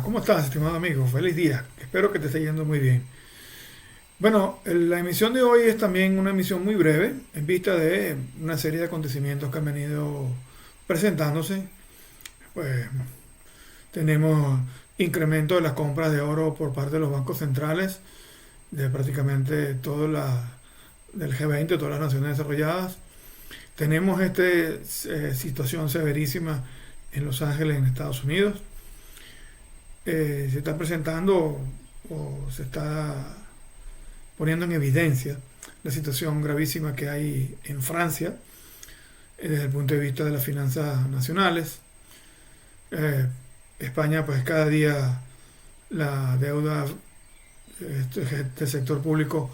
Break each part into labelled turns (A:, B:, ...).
A: ¿Cómo estás, estimado amigo? Feliz día. Espero que te esté yendo muy bien. Bueno, la emisión de hoy es también una emisión muy breve en vista de una serie de acontecimientos que han venido presentándose. Pues tenemos incremento de las compras de oro por parte de los bancos centrales de prácticamente del G20, todas las naciones desarrolladas. Tenemos esta situación severísima en Los Ángeles, en Estados Unidos. Se está presentando o se está poniendo en evidencia la situación gravísima que hay en Francia desde el punto de vista de las finanzas nacionales. Eh, España, pues cada día la deuda del sector público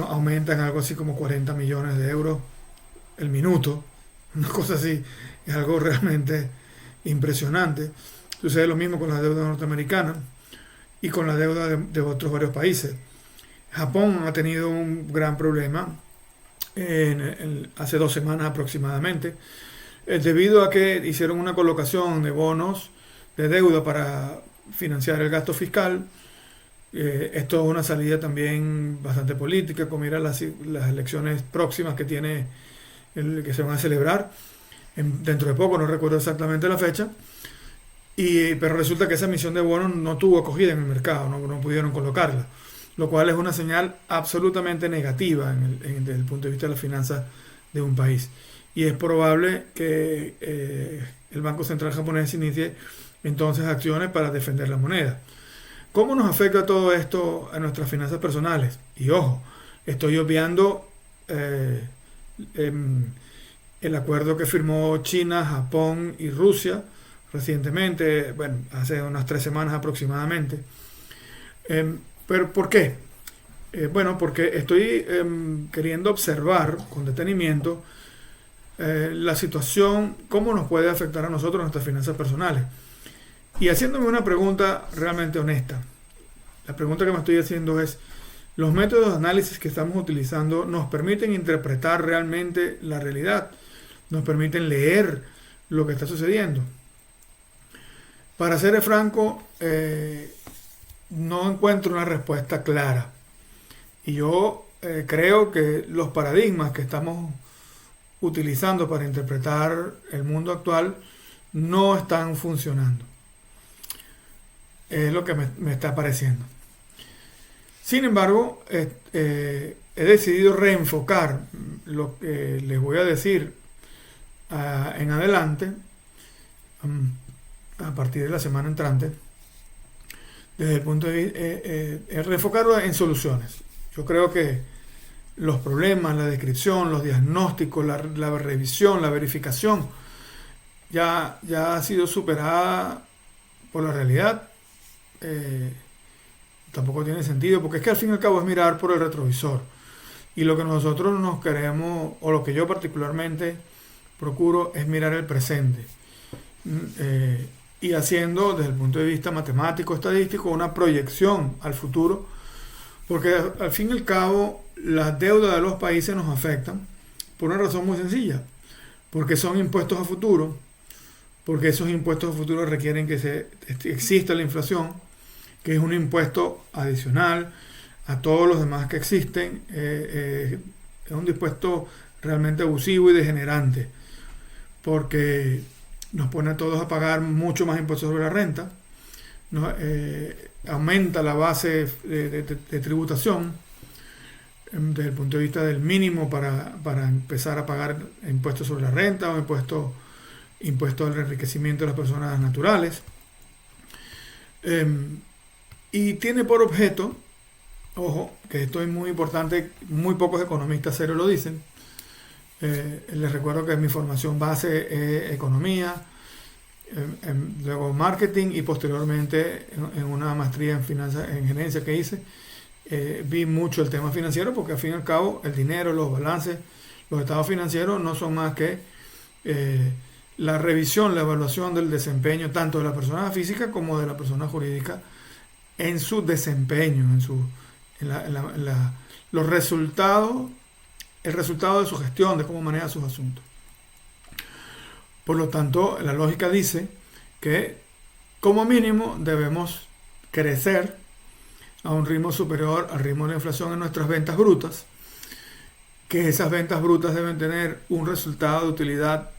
A: aumenta en algo así como 40 millones de euros el minuto, una cosa así, es algo realmente impresionante. Sucede lo mismo con la deuda norteamericana y con la deuda de otros varios países. Japón ha tenido un gran problema hace 2 semanas aproximadamente, debido a que hicieron una colocación de bonos de deuda para financiar el gasto fiscal. Esto es una salida también bastante política, como ir a las elecciones próximas que se van a celebrar dentro de poco, no recuerdo exactamente la fecha. Pero resulta que esa emisión de bonos no tuvo acogida en el mercado, no pudieron colocarla, lo cual es una señal absolutamente negativa desde el punto de vista de las finanzas de un país. Y es probable que el Banco Central japonés inicie entonces acciones para defender la moneda. ¿Cómo nos afecta todo esto a nuestras finanzas personales? Y ojo, estoy obviando el acuerdo que firmó China, Japón y Rusia recientemente, bueno, hace unas 3 semanas aproximadamente. Pero ¿por qué? Bueno, porque estoy queriendo observar con detenimiento la situación, cómo nos puede afectar a nosotros nuestras finanzas personales. Y haciéndome una pregunta realmente honesta. La pregunta que me estoy haciendo es, ¿los métodos de análisis que estamos utilizando nos permiten interpretar realmente la realidad? ¿Nos permiten leer lo que está sucediendo? Para ser franco, no encuentro una respuesta clara. Y yo creo que los paradigmas que estamos utilizando para interpretar el mundo actual no están funcionando. Es lo que me está pareciendo. Sin embargo, he decidido reenfocar lo que les voy a decir en adelante, a partir de la semana entrante, desde el punto de vista, reenfocarlo en soluciones. Yo creo que los problemas, la descripción, los diagnósticos, la revisión, la verificación, ya ha sido superada por la realidad. Tampoco tiene sentido, porque es que al fin y al cabo es mirar por el retrovisor. Y lo que nosotros nos queremos, o lo que yo particularmente procuro, es mirar el presente. Y haciendo, desde el punto de vista matemático, estadístico, una proyección al futuro, porque al fin y al cabo las deudas de los países nos afectan por una razón muy sencilla, porque son impuestos a futuro, porque esos impuestos a futuro requieren que exista la inflación, que es un impuesto adicional a todos los demás que existen. Es un impuesto realmente abusivo y degenerante, porque nos pone a todos a pagar mucho más impuestos sobre la renta, aumenta la base de tributación desde el punto de vista del mínimo para empezar a pagar impuestos sobre la renta o impuestos al enriquecimiento de las personas naturales. Y tiene por objeto, ojo, que esto es muy importante, muy pocos economistas serios lo dicen. Les recuerdo que mi formación base es economía, luego marketing y posteriormente en una maestría en finanzas, en gerencia que hice, vi mucho el tema financiero, porque al fin y al cabo el dinero, los balances, los estados financieros no son más que la revisión, la evaluación del desempeño tanto de la persona física como de la persona jurídica en su desempeño, los resultados, el resultado de su gestión, de cómo maneja sus asuntos. Por lo tanto, la lógica dice que como mínimo debemos crecer a un ritmo superior al ritmo de la inflación en nuestras ventas brutas, que esas ventas brutas deben tener un resultado de utilidad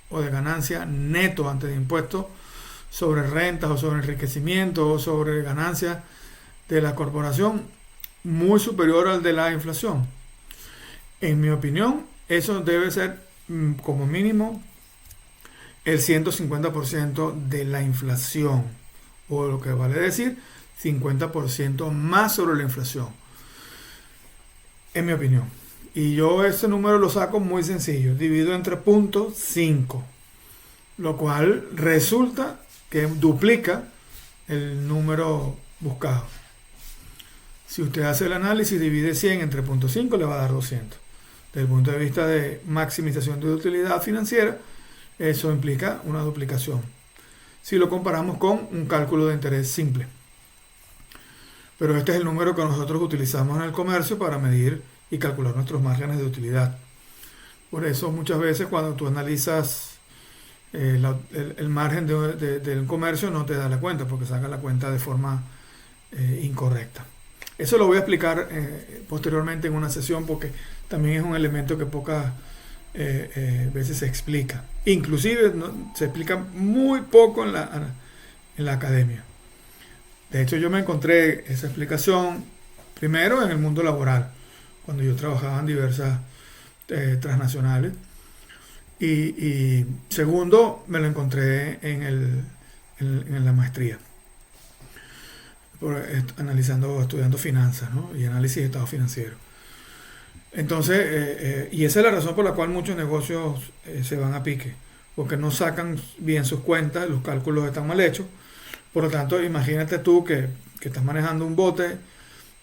A: o de ganancia neto antes de impuestos sobre rentas o sobre enriquecimiento o sobre ganancias de la corporación muy superior al de la inflación. En mi opinión, eso debe ser como mínimo el 150% de la inflación, o lo que vale decir 50% más sobre la inflación, en mi opinión. Y yo ese número lo saco muy sencillo, divido entre 0.5, lo cual resulta que duplica el número buscado. Si usted hace el análisis, divide 100 entre 0.5, le va a dar 200. Desde el punto de vista de maximización de utilidad financiera, eso implica una duplicación. Si lo comparamos con un cálculo de interés simple. Pero este es el número que nosotros utilizamos en el comercio para medir y calcular nuestros márgenes de utilidad. Por eso muchas veces cuando tú analizas el margen del comercio no te da la cuenta, porque saca la cuenta de forma incorrecta. Eso lo voy a explicar posteriormente en una sesión, porque también es un elemento que pocas veces se explica. Inclusive se explica muy poco en la academia. De hecho, yo me encontré esa explicación primero en el mundo laboral, cuando yo trabajaba en diversas transnacionales. Y segundo, me lo encontré en la maestría, estudiando finanzas, ¿no? Y análisis de estado financiero. Entonces, y esa es la razón por la cual muchos negocios se van a pique, porque no sacan bien sus cuentas, los cálculos están mal hechos. Por lo tanto, imagínate tú que estás manejando un bote,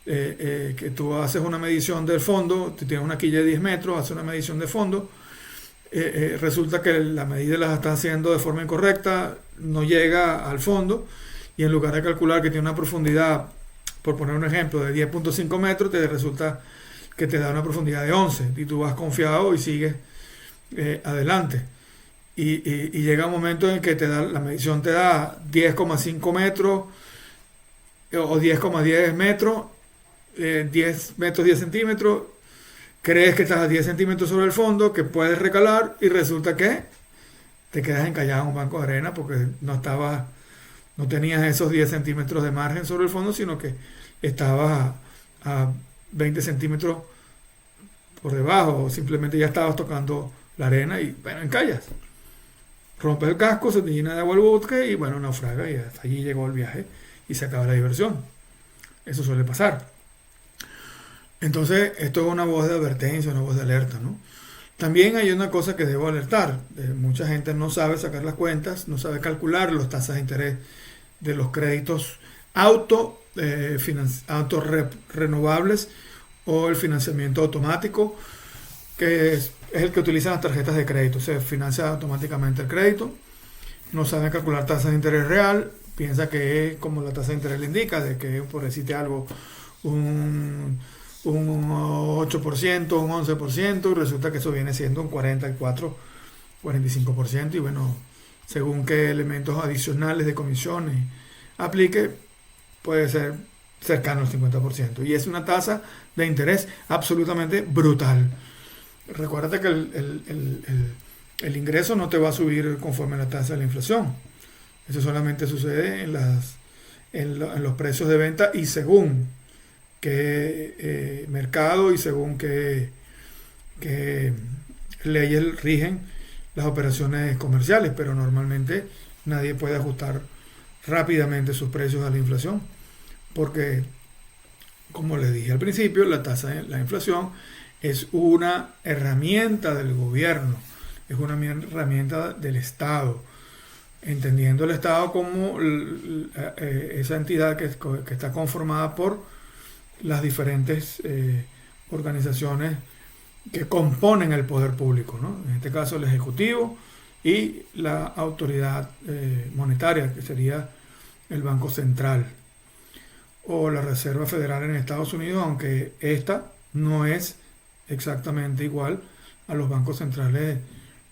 A: que tú haces una medición del fondo, tú tienes una quilla de 10 metros, haces una medición de fondo, resulta que la medida la está haciendo de forma incorrecta, no llega al fondo, y en lugar de calcular que tiene una profundidad, por poner un ejemplo, de 10.5 metros, te resulta que te da una profundidad de 11, y tú vas confiado y sigues adelante. Y llega un momento en que la medición te da 10,5 metros o 10,10 metros, 10 metros 10 centímetros, crees que estás a 10 centímetros sobre el fondo, que puedes recalar, y resulta que te quedas encallado en un banco de arena porque no tenías esos 10 centímetros de margen sobre el fondo, sino que estabas a 20 centímetros por debajo, o simplemente ya estabas tocando la arena y bueno, encallas. Rompes el casco, se te llena de agua el bote y bueno, naufraga, y hasta allí llegó el viaje y se acaba la diversión. Eso suele pasar. Entonces, esto es una voz de advertencia, una voz de alerta, ¿no? También hay una cosa que debo alertar. Mucha gente no sabe sacar las cuentas, no sabe calcular las tasas de interés de los créditos renovables o el financiamiento automático, que es el que utilizan las tarjetas de crédito. Se financia automáticamente el crédito. No sabe calcular tasas de interés real. Piensa que es como la tasa de interés le indica, de que por decirte algo, un 8%, un 11%, y resulta que eso viene siendo un 44, 45%, y bueno, según qué elementos adicionales de comisiones aplique, puede ser cercano al 50%. Y es una tasa de interés absolutamente brutal. Recuérdate que el ingreso no te va a subir conforme a la tasa de la inflación. Eso solamente sucede en los precios de venta y según qué mercado y según qué leyes rigen las operaciones comerciales, pero normalmente nadie puede ajustar rápidamente sus precios a la inflación, porque como les dije al principio, la inflación es una herramienta del gobierno, es una herramienta del Estado, entendiendo el Estado como esa entidad que está conformada por las diferentes organizaciones que componen el poder público, ¿no? En este caso el Ejecutivo y la autoridad monetaria, que sería el Banco Central o la Reserva Federal en Estados Unidos, aunque esta no es exactamente igual a los bancos centrales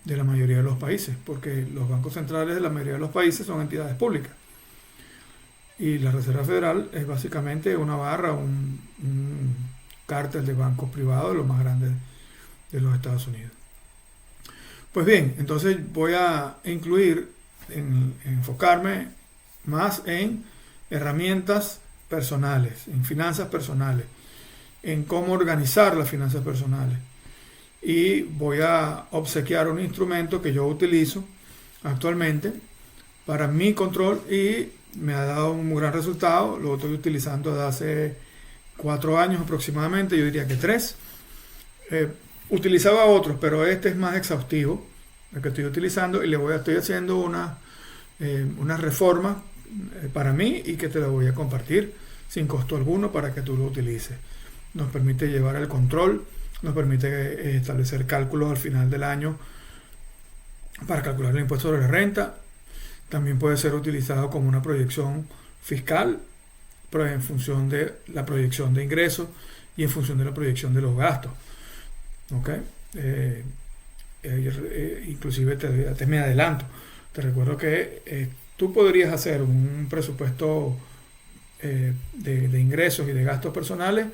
A: de la mayoría de los países, porque los bancos centrales de la mayoría de los países son entidades públicas. Y la Reserva Federal es básicamente una barra, un cártel de bancos privados, los más grandes de los Estados Unidos. Pues bien, entonces voy a enfocarme más en herramientas personales, en finanzas personales, en cómo organizar las finanzas personales. Y voy a obsequiar un instrumento que yo utilizo actualmente para mi control y me ha dado un gran resultado. Lo estoy utilizando desde hace 4 años aproximadamente, yo diría que 3. Utilizaba otros, pero este es más exhaustivo, el que estoy utilizando, y estoy haciendo una reforma para mí y que te la voy a compartir sin costo alguno para que tú lo utilices. Nos permite llevar el control, nos permite establecer cálculos al final del año para calcular el impuesto sobre la renta. También puede ser utilizado como una proyección fiscal, pero en función de la proyección de ingresos y en función de la proyección de los gastos. ¿Okay? Inclusive te me adelanto. Te recuerdo que tú podrías hacer un presupuesto de ingresos y de gastos personales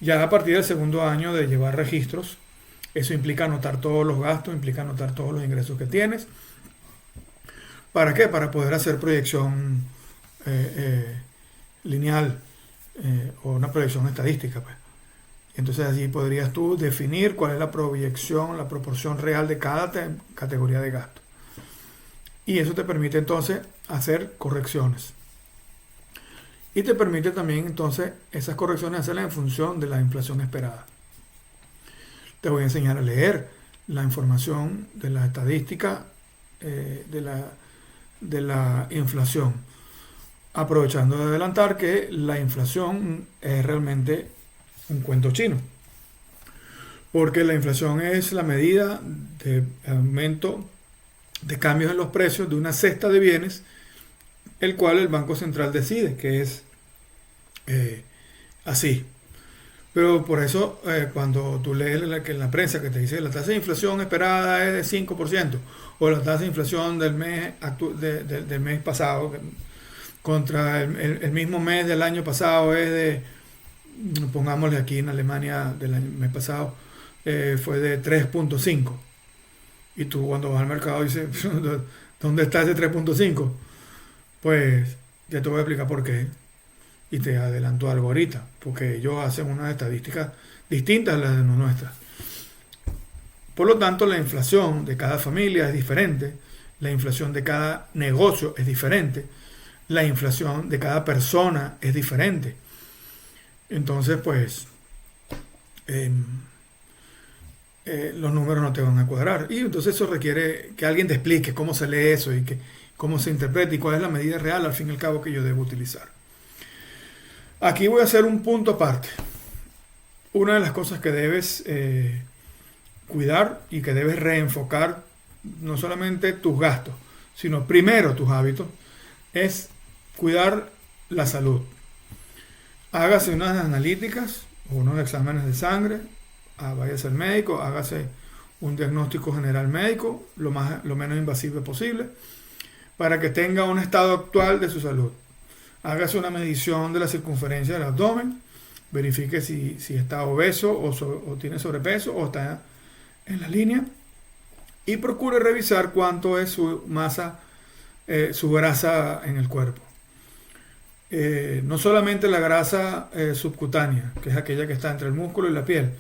A: ya a partir del segundo año de llevar registros. Eso implica anotar todos los gastos, implica anotar todos los ingresos que tienes. ¿Para qué? Para poder hacer proyección lineal o una proyección estadística, pues. Entonces allí podrías tú definir cuál es la proyección, la proporción real de cada categoría de gasto. Y eso te permite entonces hacer correcciones. Y te permite también entonces esas correcciones hacerlas en función de la inflación esperada. Te voy a enseñar a leer la información de la estadística de la inflación. Aprovechando de adelantar que la inflación es realmente un cuento chino. Porque la inflación es la medida de aumento de cambios en los precios de una cesta de bienes, el cual el Banco Central decide que es así. Pero por eso cuando tú lees en la prensa que te dice la tasa de inflación esperada es de 5%, o la tasa de inflación del mes pasado contra el mismo mes del año pasado es de, pongámosle aquí en Alemania del mes pasado, fue de 3.5. Y tú cuando vas al mercado dices, ¿dónde está ese 3.5? Pues ya te voy a explicar por qué. Y te adelanto algo ahorita, porque ellos hacen unas estadísticas distintas a las de nuestras. Por lo tanto, la inflación de cada familia es diferente, la inflación de cada negocio es diferente, la inflación de cada persona es diferente. Entonces, pues, los números no te van a cuadrar. Y entonces eso requiere que alguien te explique cómo se lee eso y cómo se interpreta y cuál es la medida real, al fin y al cabo, que yo debo utilizar. Aquí voy a hacer un punto aparte. Una de las cosas que debes cuidar y que debes reenfocar, no solamente tus gastos, sino primero tus hábitos, es cuidar la salud. Hágase unas analíticas o unos exámenes de sangre, váyase al médico, hágase un diagnóstico general médico, lo menos invasivo posible, para que tenga un estado actual de su salud. Hágase una medición de la circunferencia del abdomen, verifique si está obeso o tiene sobrepeso o está en la línea, y procure revisar cuánto es su masa, su grasa en el cuerpo. No solamente la grasa subcutánea, que es aquella que está entre el músculo y la piel,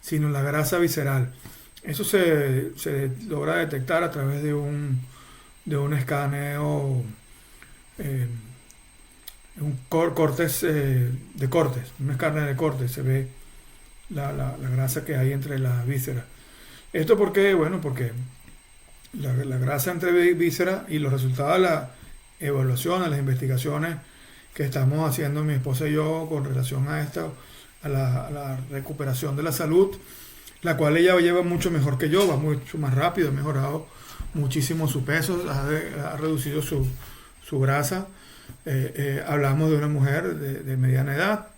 A: sino la grasa visceral. Eso se logra detectar a través de un escaneo, un escáner de cortes, se ve la grasa que hay entre las vísceras. ¿Esto por qué? Bueno, porque la grasa entre vísceras y los resultados de la evaluación, de las investigaciones que estamos haciendo mi esposa y yo con relación a la recuperación de la salud, la cual ella lleva mucho mejor que yo, va mucho más rápido, ha mejorado muchísimo su peso, ha reducido su grasa. Hablamos de una mujer de mediana edad,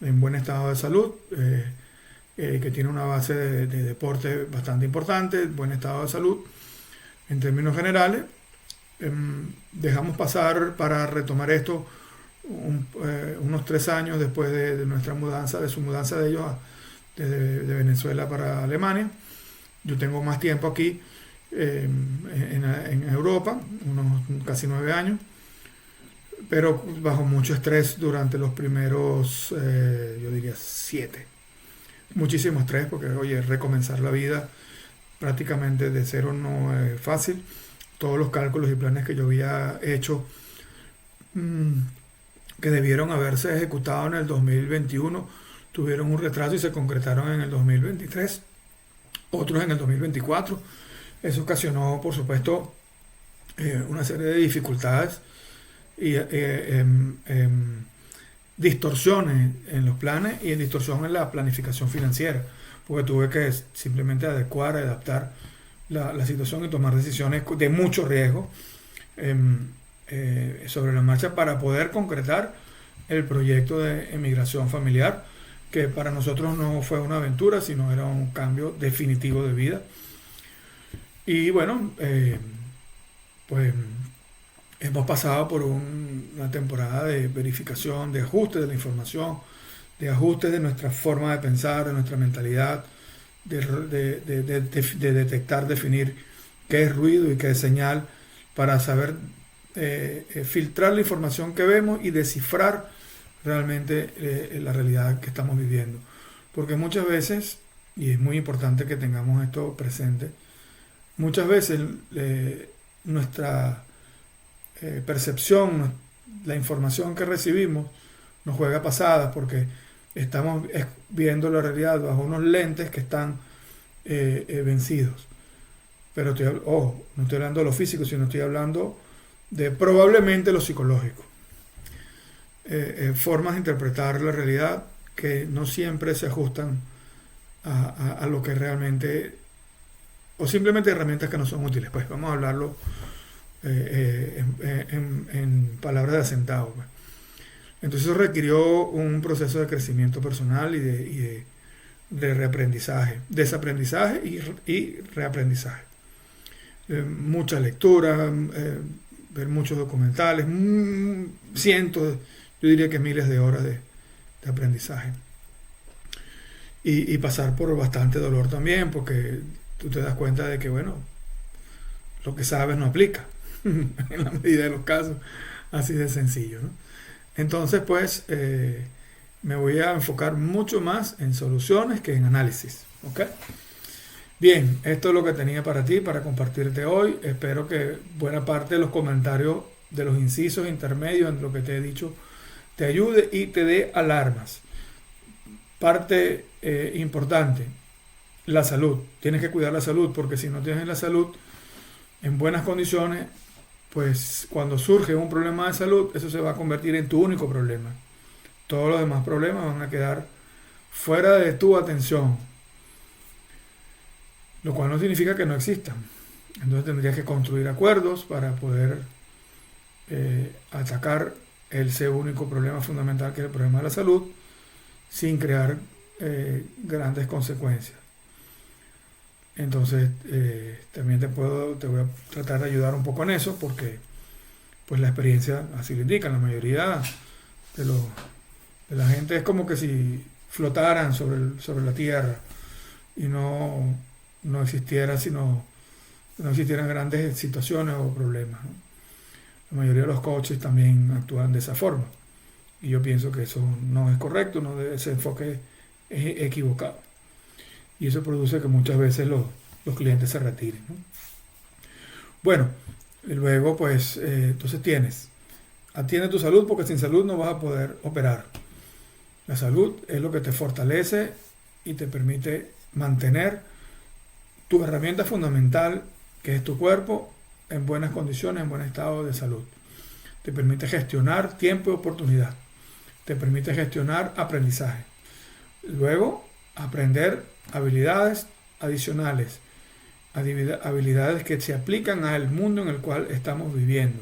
A: en buen estado de salud, que tiene una base de deporte bastante importante, buen estado de salud. En términos generales, dejamos pasar para retomar esto unos 3 años después de nuestra mudanza, de su mudanza de ellos desde de Venezuela para Alemania. Yo tengo más tiempo aquí en Europa, unos casi 9 años, pero bajo mucho estrés durante los primeros, yo diría, 7. Muchísimo estrés porque, oye, recomenzar la vida prácticamente de cero no es fácil. Todos los cálculos y planes que yo había hecho, mm, que debieron haberse ejecutado en el 2021, tuvieron un retraso y se concretaron en el 2023, otros en el 2024. Eso ocasionó, por supuesto, una serie de dificultades y distorsiones en los planes y distorsión en la planificación financiera, porque tuve que simplemente adecuar, adaptar la situación y tomar decisiones de mucho riesgo sobre la marcha para poder concretar el proyecto de emigración familiar, que para nosotros no fue una aventura, sino era un cambio definitivo de vida. Y bueno, pues hemos pasado por una temporada de verificación, de ajuste de la información, de ajuste de nuestra forma de pensar, de nuestra mentalidad, de detectar, definir qué es ruido y qué es señal, para saber filtrar la información que vemos y descifrar realmente la realidad que estamos viviendo. Porque muchas veces, y es muy importante que tengamos esto presente, muchas veces nuestra percepción, la información que recibimos, nos juega pasadas porque estamos viendo la realidad bajo unos lentes que están vencidos. Pero no estoy hablando de lo físico, sino estoy hablando de probablemente lo psicológico. Formas de interpretar la realidad que no siempre se ajustan a lo que realmente, o simplemente herramientas que no son útiles. Pues vamos a hablarlo en palabras de asentado. Pues. Entonces eso requirió un proceso de crecimiento personal y de reaprendizaje, desaprendizaje y reaprendizaje. Mucha lectura, ver muchos documentales, cientos, yo diría que miles de horas de aprendizaje. Y pasar por bastante dolor también, porque tú te das cuenta de que, bueno, lo que sabes no aplica, en la medida de los casos, así de sencillo, ¿no? Entonces, pues, me voy a enfocar mucho más en soluciones que en análisis, ¿ok? Bien, esto es lo que tenía para ti, para compartirte hoy. Espero que buena parte de los comentarios de los incisos intermedios en lo que te he dicho te ayude y te dé alarmas. Parte importante, la salud. Tienes que cuidar la salud, porque si no tienes la salud en buenas condiciones, pues cuando surge un problema de salud, eso se va a convertir en tu único problema. Todos los demás problemas van a quedar fuera de tu atención, lo cual no significa que no existan. Entonces tendrías que construir acuerdos para poder atacar ese único problema fundamental, que es el problema de la salud, sin crear grandes consecuencias. Entonces también te voy a tratar de ayudar un poco en eso, porque pues la experiencia así lo indica. La mayoría de la gente es como que si flotaran sobre la tierra y no existieran grandes situaciones o problemas, ¿no? La mayoría de los coaches también actúan de esa forma, y yo pienso que eso no es correcto, ese enfoque es equivocado, y eso produce que muchas veces los clientes se retiren, ¿no? Bueno, y luego pues entonces atiende tu salud, porque sin salud no vas a poder operar. La salud es lo que te fortalece y te permite mantener tu herramienta fundamental, que es tu cuerpo, en buenas condiciones, en buen estado de salud. Te permite gestionar tiempo y oportunidad. Te permite gestionar aprendizaje. Luego, aprender habilidades adicionales, habilidades que se aplican al mundo en el cual estamos viviendo.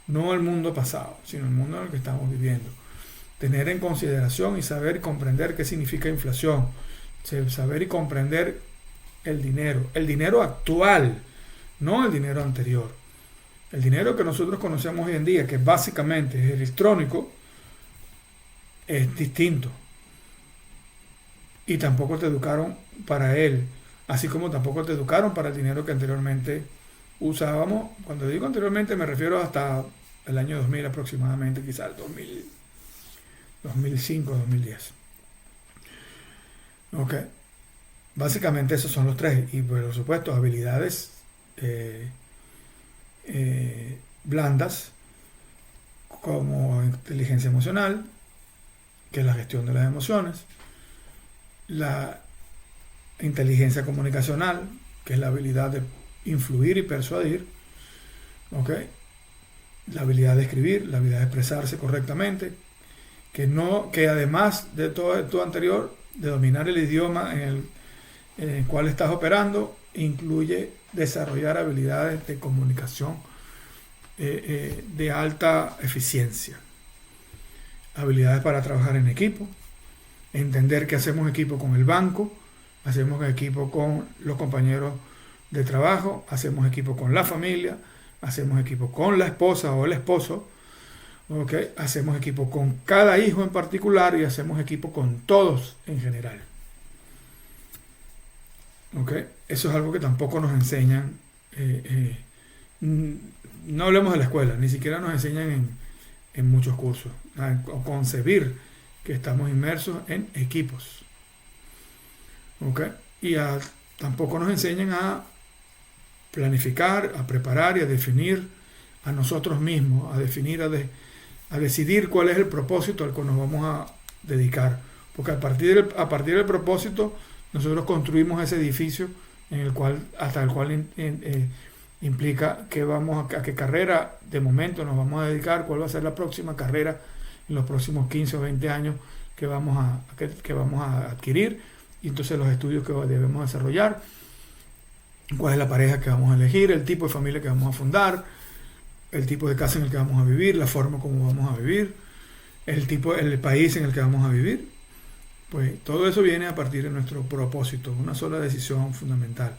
A: No al mundo pasado, sino el mundo en el que estamos viviendo. Tener en consideración y saber y comprender qué significa inflación. Saber y comprender el dinero actual, no el dinero anterior. El dinero que nosotros conocemos hoy en día, que básicamente es electrónico, es distinto. Y tampoco te educaron para él, así como tampoco te educaron para el dinero que anteriormente usábamos. Cuando digo anteriormente me refiero hasta el año 2000 aproximadamente, quizás 2000, 2005, 2010. Ok, básicamente esos son los tres. Y por supuesto, habilidades eh, blandas como inteligencia emocional, que es la gestión de las emociones, la inteligencia comunicacional, que es la habilidad de influir y persuadir, ¿ok? La habilidad de escribir, la habilidad de expresarse correctamente, que además de todo esto anterior, de dominar el idioma en el cual estás operando, incluye desarrollar habilidades de comunicación de alta eficiencia, habilidades para trabajar en equipo, entender que hacemos equipo con el banco, hacemos equipo con los compañeros de trabajo, hacemos equipo con la familia, hacemos equipo con la esposa o el esposo, ¿okay? Hacemos equipo con cada hijo en particular y hacemos equipo con todos en general. ¿Okay? Eso es algo que tampoco nos enseñan, no hablemos de la escuela, ni siquiera nos enseñan en muchos cursos, a concebir que estamos inmersos en equipos. ¿Okay? Tampoco nos enseñan a planificar, a preparar y a definir a nosotros mismos, a definir, a decidir cuál es el propósito al que nos vamos a dedicar. Porque a partir del propósito nosotros construimos ese edificio hasta el cual implica a qué carrera de momento nos vamos a dedicar, cuál va a ser la próxima carrera en los próximos 15 o 20 años que vamos a adquirir, y entonces los estudios que debemos desarrollar, cuál es la pareja que vamos a elegir, el tipo de familia que vamos a fundar, el tipo de casa en el que vamos a vivir, la forma como vamos a vivir, el país en el que vamos a vivir. Pues todo eso viene a partir de nuestro propósito, una sola decisión fundamental.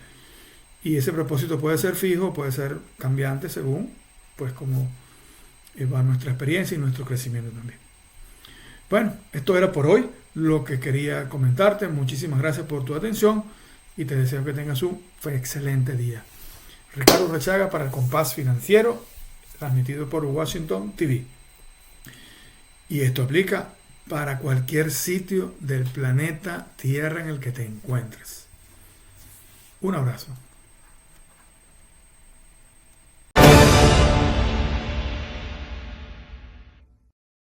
A: Y ese propósito puede ser fijo, puede ser cambiante según pues como va nuestra experiencia y nuestro crecimiento también. Bueno, esto era por hoy lo que quería comentarte. Muchísimas gracias por tu atención y te deseo que tengas un excelente día. Ricardo Rechaga para el Compás Financiero, transmitido por Washington TV. Y esto aplica para cualquier sitio del planeta Tierra en el que te encuentres. Un abrazo.